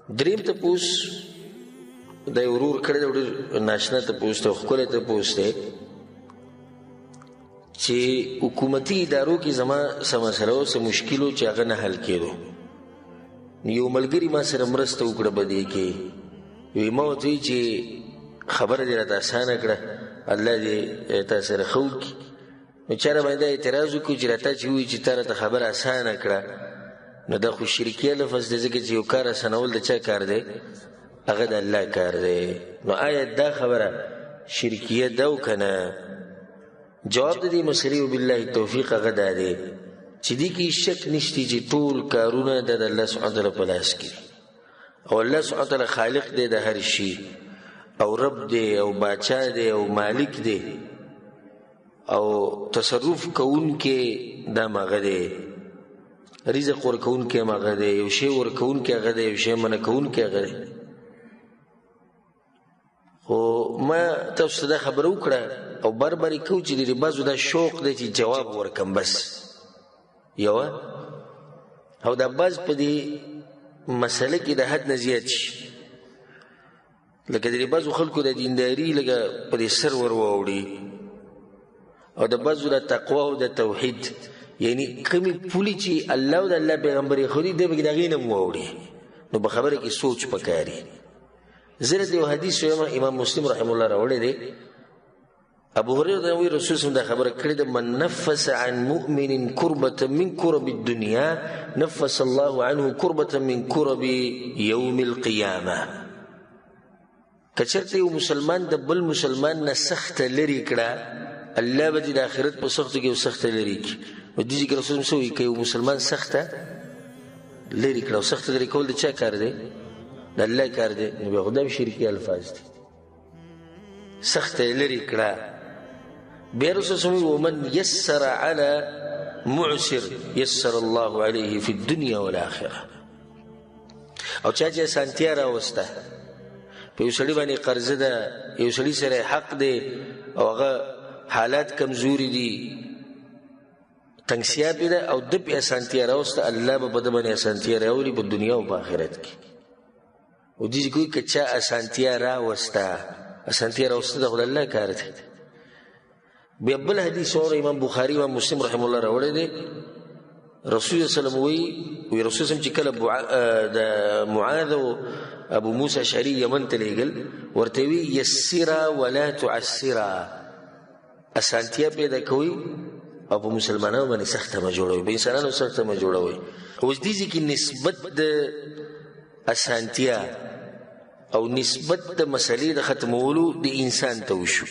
دریم تپوس د ورور کړی د ډېر ناشنا تپوس ته ښکلی تپوس دی چې حکومتي ادارو کې زما څه مسله و څه مشکل و چې هغه نه حل کېدو. یو ملګري ما سره مرسته وکړه په دې کې، وی ما ورته وایي چې خبره دې راته اسانه کړه، الله دې تا سره ښه وکړي. نو چا را باندې دا اعتراض وکړو چې راته چې ووایي چې تا راته خبره اسانه کړه، نو دا خو شرکیه لفظ دی، ځکه چې یو کار اسانول د چا کار دی؟ هغه د الله کار دی. نو آیا دا خبره شرکیه ده او که نه؟ جواب د دې مسلې وبالله توفیق هغه دا دی چې دې کې شک نشتی چې ټول کارونه د الله سبحانه وتعالی په لاس کې او الله سبحانه وتعالی خالق دی د هر شي او رب دی او باچا دی او مالک دی او تصرف کوونکی دا هغه دی، رزق ورکوونکی هغه دی، یو شی ورکوونکی هغه دی، یو شی منع کوونکی هغه دی. خو ما تاسو ته دا خبره وکړه او بار بار یې کوو چې د بعضو دا شوق دی چې جواب ورکم بس یوه، او دا بعض په دې مسله کې د حد نه زیات شي، لکه د بعضو خلکو د دینداري لکه په دې سر ور واوړي او د بعضو د تقوا او د توحید یعنی کمې پولې چې الله او د الله پیغمبر یې ښودي دی پکې د هغې نه م واوړي. نو په خبره کې سوچ پکاري. زه د یو حدیث وایم، امام مسلم رحمه الله راوړی دی، ابو هريره وی رسول الله دا خبره کړې ده، من نفس عن مؤمن كربة من كرب الدنيا نفس الله عنه كربة من كرب يوم القيامه. کچرته یو مسلمان د بل مسلمان نه سخت لري کړه، الله به د آخرت په سخت کې سخت لري کی. او دې ذکر رسول الله وی کوي مسلمان سخت لري کړه او سخت لري کول د چا کار دی؟ د الله کار دی. نو به خدای شرکی الفاظ دي، سخت لري کړه. بیا رسول الله ومن يسر على معسر يسر الله عليه في الدنيا والآخرة. او چا چې سانتیا راوسته په یو سړي باندې قرضه ده، یو سړي سره حق دی او هغه حالات کمزوري دي، تنګسیا پې ده او ده پې اسانتیا راوسته، الله به په ده باندې اسانتیا راولي په دنیا او په آخرت کې. او دې کوي که چا اسانتیا راوسته، اسانتیا راوسته ده خو د الله کار دی. بیا بل حدیث اور امام بخاری و مسلم رحم الله راوړی دی، رسول الله صلی الله علیه وسلم وی رسول الله چې کله د معاذ او ابو موسی اشعری یمن ته لیږل، ورته وی یسرا ولا تعسرا، اسانتیا پیدا کوي او په مسلمانانو باندې سخته مه جوړوي، په انسانانو سخته مه جوړوي. اوس دې ځای کې نسبت د اسانتیا او نسبت د مسلې د ختمولو د انسان ته وشو.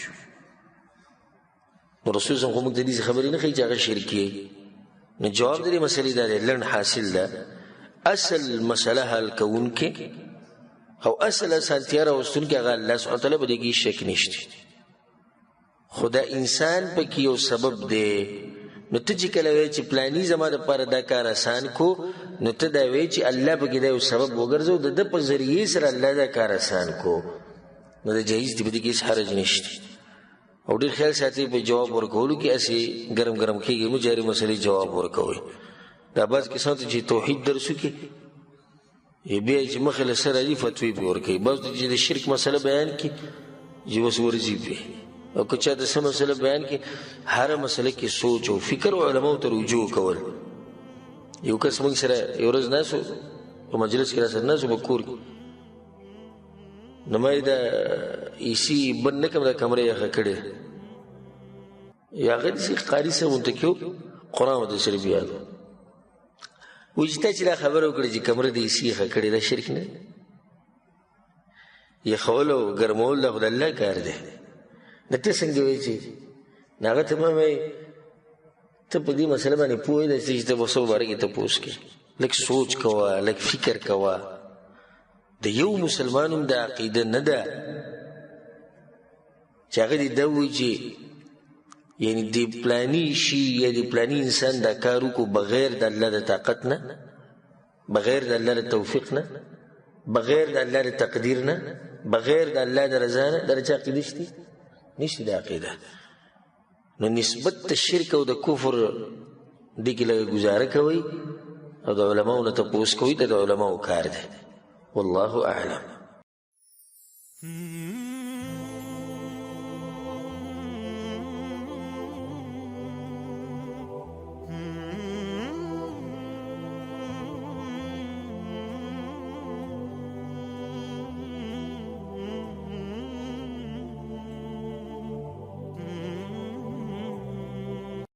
نو رسول الله خو موږ ته دې خبرې نه ښیي چې هغه شرکي. نو جواب د دې مسلې دا دی، لنډ حاصل ده، اصل مسله حل کوونکی او اصل اسانتیا راوستونکی هغه الله سبحانه وتعالی، په دې کې شک نشته. خو دا انسان پکې یو سبب دی. نو ته چې کله وایې چې پلاني زما دپاره دا کار آسان کو، نو ته دا وایې چې الله پکې دا یو سبب وګرځو، د ده په ذریعې سره الله دا کار آسان کو، نو دا جایز دی، په دې کې هېڅ حرج نشته. او ډېر خیال ساتئ په جواب ورکولو کې هسې ګرم ګرم کېږي، مو جاري مسلې جواب ورکوئ. دا بعض کسانو ته چې توحید درس وکړي بیا چې مخې له سره راځي فتوی پرې ورکوي، بعض ته چې د شرک مسله بیان کړي چې بس ورځي پرې، او که چا د څه مسله بیان کړي هره مسله کې سوچ او فکر او علماو ته رجوع کول. یو کس موږ سره یو ورځ ناست په مجلس کې راسره ناست په کور کې، نو ما یې دا ایسي بند نه کړم، دا کمره یې یخه کړې، یا هغه داسې قاري صاحب ورته کې قرآن ورته شریف یاد وایي چې تا چې دا خبره وکړې چې کمره د ایسي یخه کړې، دا شرک نه دی؟ یخول او ګرمول دا خو د الله کار دی. نو ته څنګه وایې چې نو هغه ته ما وایي ته په دې مسله باندې پوه یې چې ته به څه باره کې تپوس کې لږ سوچ کوه، لږ فکر کوه. د یو مسلمان هم دا عقیده نه ده چې هغه دې دا وایي چې یعنی د پلانی شي یا د پلانی انسان دا کار وکړو بغیر د الله د طاقت نه، بغیر د الله د توفیق نه، بغیر د الله د تقدیر نه، بغیر د الله د رضا نه. دا چا عقیده شته؟ نشته دا عقیده. نو نسبت د شرک او د کفر دې کې لږ ګزاره کوئ او د علماو نه تپوس کوئ، د علماو کار دی. والله اعلم.